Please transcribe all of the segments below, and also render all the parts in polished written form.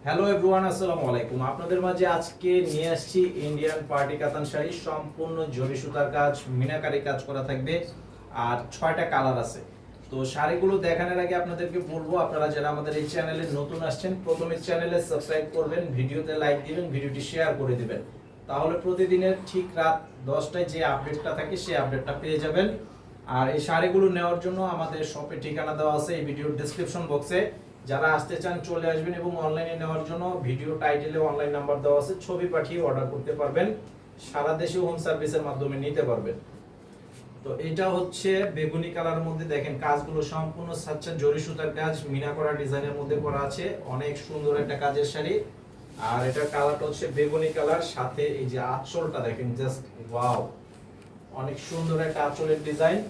Hello everyone, আসসালামু আলাইকুম। আপনাদের মাঝে আজকে নিয়ে আসছি ইন্ডিয়ান পার্টি কাতান শাড়ি, সম্পূর্ণ জরি সুতার কাজ, মিনাকারি কাজ করা থাকবে আর 6টা কালার আছে। তো শাড়িগুলো দেখানোর আগে আপনাদেরকে বলবো, আপনারা যারা আমাদের এই চ্যানেলে নতুন আসছেন, প্রথমে চ্যানেলে সাবস্ক্রাইব করবেন, ভিডিওতে লাইক দিবেন, ভিডিওটি শেয়ার করে দিবেন। তাহলে প্রতিদিনের ঠিক রাত 10টায় যে আপডেটটা থাকে সেই আপডেটটা পেয়ে যাবেন। আর এই শাড়িগুলো নেওয়ার জন্য আমাদের শপে ঠিকানা দেওয়া আছে এই ভিডিওর ডেসক্রিপশন বক্সে। যারা আসতে চান চলে আসবেন, এবং অনলাইনে নেওয়ার জন্য ভিডিও টাইটেলে অনলাইন নাম্বার দেওয়া আছে, ছবি পাঠিয়ে অর্ডার করতে পারবেন। সারা দেশে হোম সার্ভিসের মাধ্যমে নিতে পারবেন। তো এটা হচ্ছে বেগুনি কালার মধ্যে, দেখেন কাজগুলো সম্পূর্ণ সাচ্চা জরি সুতার কাজ, মিনা করা ডিজাইনের মধ্যে করা আছে। অনেক সুন্দর একটা কাজের শাড়ি। আর এটার কালারটা হচ্ছে বেগুনি কালার, সাথে এই যে আঁচলটা দেখেন, জাস্ট ওয়াও, অনেক সুন্দর একটা আঁচলের ডিজাইন।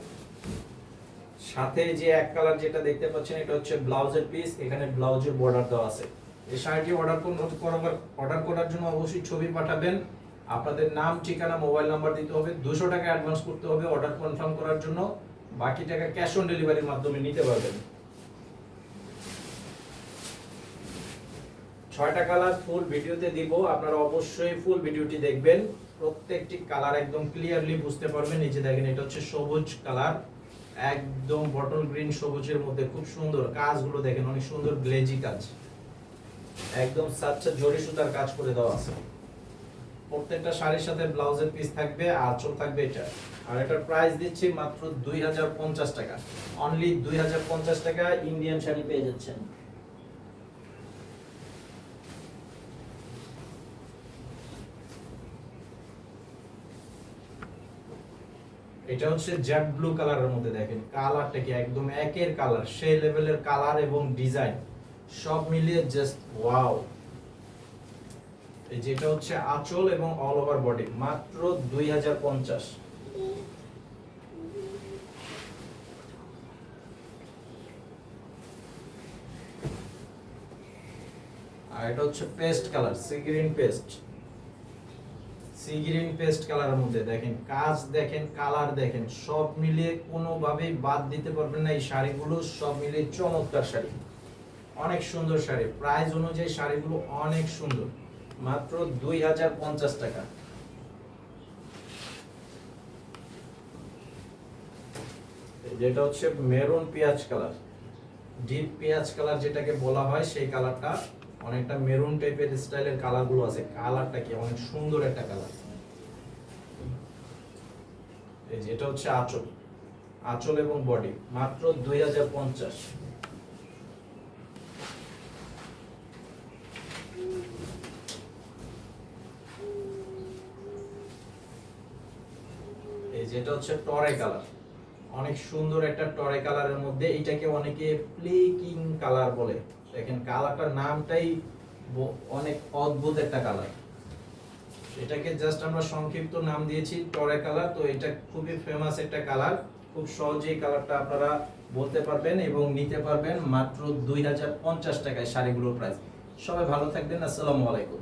সাথে যে এক কালার যেটা দেখতে পাচ্ছেন, এটা হচ্ছে ব্লাউজের পিস, এখানে ব্লাউজের বর্ডার দেওয়া আছে। এই শাড়িটি অর্ডার করার জন্য অবশ্যই ছবি পাঠাবেন, আপনাদের নাম, ঠিকানা, মোবাইল নাম্বার দিতে হবে, 200 টাকা অ্যাডভান্স করতে হবে অর্ডার কনফার্ম করার জন্য। বাকি টাকা ক্যাশ অন ডেলিভারির মাধ্যমে নিতে পারবেন। 6টা কালার ফুল ভিডিওতে দিব, আপনারা অবশ্যই ফুল ভিডিওটি দেখবেন। প্রত্যেকটি কালার একদম ক্লিয়ারলি বুঝতে পারবেন। এই যে দেখেন, এটা হচ্ছে সবুজ কালার, একদম বটল গ্রিন সবুজের মধ্যে খুব সুন্দর কাজগুলো দেখেন, অনেক সুন্দর গ্লেজি কাজ, একদম সাচ্চা জরি সুতার কাজ করে দেওয়া আছে। প্রত্যেকটা শাড়ির সাথে ব্লাউজের পিস থাকবে, আঁচল থাকবে এটা। আর এটার প্রাইস দিচ্ছি মাত্র 2050 টাকা, অনলি 2050 টাকা ইন্ডিয়ান শাড়ি পেয়ে যাচ্ছেন। এটা হচ্ছে জেড ব্লু কালারের মধ্যে, দেখেন কালারটা কি একদম একের কালার, সেই লেভেলের কালার এবং ডিজাইন সব মিলিয়ে জাস্ট ওয়াও। এই যেটা হচ্ছে আঁচল এবং অল ওভার বডি, মাত্র 2050। আর এটা হচ্ছে paste colour, sea green paste কালারের মধ্যে, দেখেন কাজ, দেখেন কালার, দেখেন সব মিলিয়ে কোনোভাবেই বাদ দিতে পারবেন না। এই শাড়িগুলো সব মিলিয়ে চমৎকার শাড়ি, অনেক সুন্দর শাড়ি। প্রাইস অনুযায়ী শাড়িগুলো অনেক সুন্দর, মাত্র 2050 টাকা। যেটা হচ্ছে মেরুন পেঁয়াজ কালার, ডিপ পেঁয়াজ কালার যেটাকে বলা হয়, সেই কালারটা অনেকটা মেরুন টাইপের স্টাইলের কালারগুলো আছে। কালারটা কি অনেক সুন্দর একটা কালার। এই যে এটা হচ্ছে আঁচল এবং বডি, মাত্র 2050। এই যেটা হচ্ছে টরে কালার, অনেক সুন্দর একটা টরে কালারের মধ্যে, এটাকে অনেকে প্লেকিং কালার বলে। দেখেন কালারটার নামটাই অনেক অদ্ভুত একটা কালার। এটাকে জাস্ট আমরা সংক্ষিপ্ত নাম দিয়েছি টরে কালার। তো এটা খুবই ফেমাস একটা কালার, খুব সহজেই কালারটা আপনারা বলতে পারবেন এবং নিতে পারবেন মাত্র 2050 টাকায় শাড়িগুলোর প্রাইস। সবাই ভালো থাকবেন, আসসালামু আলাইকুম।